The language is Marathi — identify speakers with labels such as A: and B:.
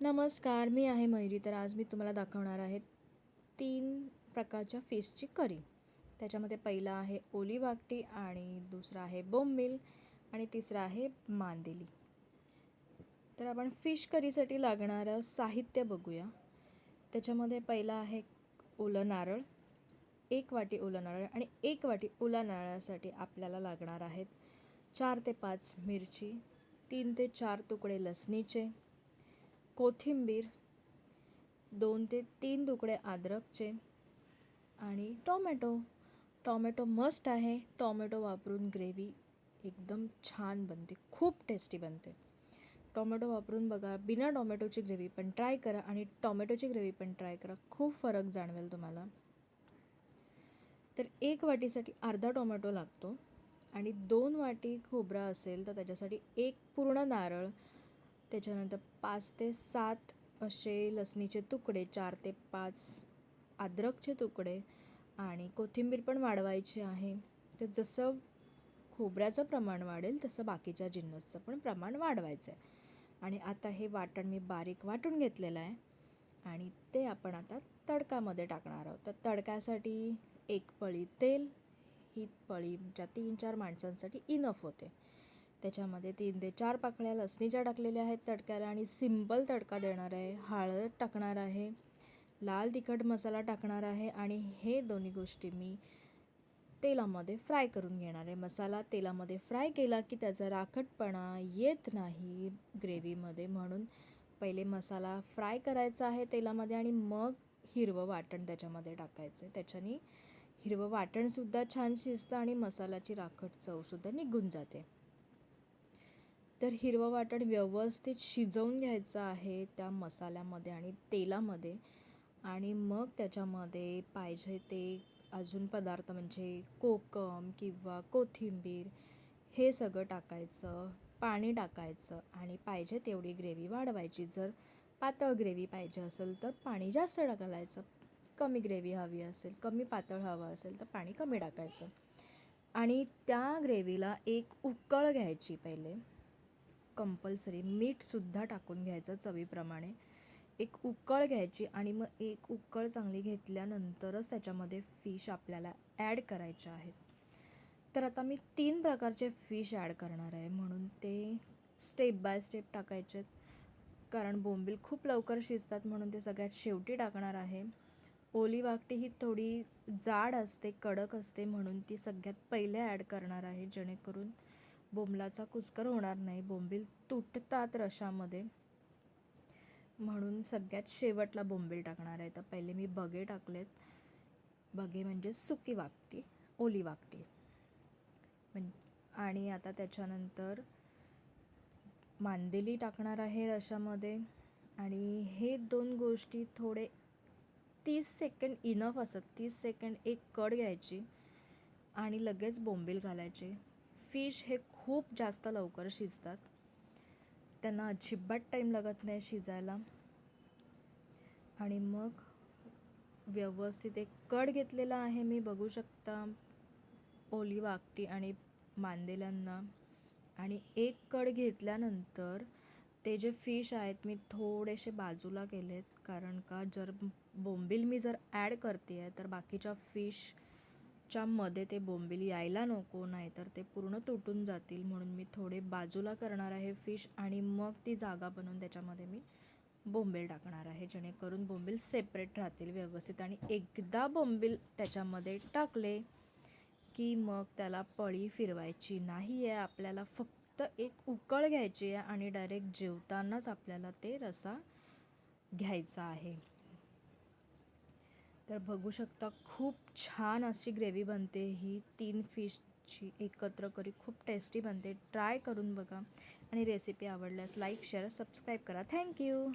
A: नमस्कार, मी आहे मयुरी. तर आज मी तुम्हाला दाखवणार आहे 3 प्रकारच्या फिशची करी. त्याच्यामध्ये पहिला आहे ओली वाकटी आणि दुसरा आहे बोंबील आणि तिसरा आहे मांदेली. तर आपण फिश करीसाठी लागणारं साहित्य बघूया. त्याच्यामध्ये पहिला आहे ओलं नारळ, 1 वाटी ओलं नारळ आणि 1 वाटी ओल्या नारळासाठी आपल्याला लागणार आहेत 4 ते 5 मिरची, 3 ते 4 तुकडे लसणीचे, कोथिंबीर, 2 ते 3 तुकडे अद्रकचे आणि टोमॅटो. टोमॅटो मस्ट आहे. टोमॅटो वापरून ग्रेव्ही एकदम छान बनते, खूप टेस्टी बनते. टोमॅटो वापरून बघा, बिना टोमॅटोची ग्रेव्ही पण ट्राय करा आणि टोमॅटोची ग्रेव्ही पण ट्राय करा, खूप फरक जाणवेल तुम्हाला. तर 1 वाटीसाठी अर्धा टोमॅटो लागतो आणि 2 वाटी खोबरं असेल तर त्याच्यासाठी 1 पूर्ण नारळ, त्याच्यानंतर 5 ते 7 असे लसणीचे तुकडे, 4 ते 5 अद्रकचे तुकडे आणि कोथिंबीर पण वाढवायची आहे. तर जसं खोबऱ्याचं प्रमाण वाढेल तसं बाकीच्या जिन्नसचं पण प्रमाण वाढवायचं आहे. आणि आता हे वाटण मी बारीक वाटून घेतलेलं आहे आणि ते आपण आता तडकामध्ये टाकणार आहोत. तर तडक्यासाठी 1 पळी तेल, ही पळीच्या 3-4 माणसांसाठी इनफ होते. त्याच्यामध्ये 3 ते 4 पाकळ्या लसणीच्या टाकलेल्या आहेत तडक्याला आणि सिंपल तडका देणार आहे. हळद टाकणार आहे, लाल तिखट मसाला टाकणार आहे आणि हे दोन्ही गोष्टी मी तेलामध्ये फ्राय करून घेणार आहे. मसाला तेलामध्ये फ्राय केला की त्याचा राखटपणा येत नाही ग्रेव्हीमध्ये, म्हणून पहिले मसाला फ्राय करायचा आहे तेलामध्ये आणि मग हिरवं वाटण त्याच्यामध्ये टाकायचं आहे. त्याच्याने हिरवं वाटणसुद्धा छान शिजतं आणि मसाल्याची राखट चवसुद्धा निघून जाते. तर हिरवं वाटण व्यवस्थित शिजवून घ्यायचं आहे त्या मसाल्यामध्ये आणि तेलामध्ये आणि मग त्याच्यामध्ये पाहिजे ते अजून पदार्थ म्हणजे कोकम किंवा कोथिंबीर हे सगळं टाकायचं, पाणी टाकायचं आणि पाहिजे तेवढी ग्रेव्ही वाढवायची. जर पातळ ग्रेव्ही पाहिजे असेल तर पाणी जास्त टाकायचं, कमी ग्रेव्ही हवी असेल, कमी पातळ हवं असेल तर पाणी कमी टाकायचं आणि त्या ग्रेव्हीला एक उकळ घ्यायची पहिले. कंपल्सरी मीठसुद्धा टाकून घ्यायचं चवीप्रमाणे. एक उकळ घ्यायची आणि मग एक उकळ चांगली घेतल्यानंतरच त्याच्यामध्ये फिश आपल्याला ॲड करायचे आहेत. तर आता मी 3 प्रकारचे फिश ॲड करणार आहे, म्हणून ते स्टेप बाय स्टेप टाकायचे आहेत. कारण बोंबील खूप लवकर शिजतात म्हणून ते सगळ्यात शेवटी टाकणार आहे. ओली वाकटी ही थोडी जाड असते, कडक असते, म्हणून ती सगळ्यात पहिले ॲड करणार आहे, जेणेकरून बोंबलाचा कुस्कर होणार नाही. बोंबील तुटतात रशामध्ये, म्हणून सगळ्यात शेवटला बोंबील टाकणार आहे. तर पहिले मी बगे टाकलेत. बगे म्हणजे सुकी वाकटी, ओली वाकटी आणि आता त्याच्यानंतर मांदेली टाकणार आहे रशामध्ये आणि हे 2 गोष्टी थोडे 30 सेकंड इनफ असतात. 30 सेकंड एक कड घ्यायची आणि लगेच बोंबील घालायचे. फिश हे खूप जास्त लवकर शिजतात, त्यांना अजिबात टाईम लागत नाही शिजायला. आणि मग व्यवस्थित एक कड घेतलेला आहे मी, बघू शकता, ओली वाकटी आणि मांदेल्यांना. आणि एक कड घेतल्यानंतर ते जे फिश आहेत मी थोडेसे बाजूला केलेत, कारण का जर बोंबील मी जर ॲड करते आहे तर बाकीच्या फिशच्या मध्ये ते बोंबील यायला नको, नाही तर ते पूर्ण तुटून जातील, म्हणून मी थोडे बाजूला करणार आहे फिश आणि मग ती जागा बनवून त्याच्यामध्ये मी बोंबील टाकणार आहे, जेणेकरून बोंबील सेपरेट राहतील व्यवस्थित. आणि एकदा बोंबील त्याच्यामध्ये टाकले की मग त्याला पळी फिरवायची नाही आहे, आपल्याला फक्त एक उकळ घ्यायची आहे आणि डायरेक्ट जेवतानाच आपल्याला ते रसा घ्यायचा आहे. तर बघू शकता खूप छान अशी ग्रेव्ही बनते. ही 3 फिशची एकत्र करी खूप टेस्टी बनते. ट्राय करून बघा आणि रेसिपी आवडल्यास लाईक, शेअर, सबस्क्राईब करा. थँक्यू.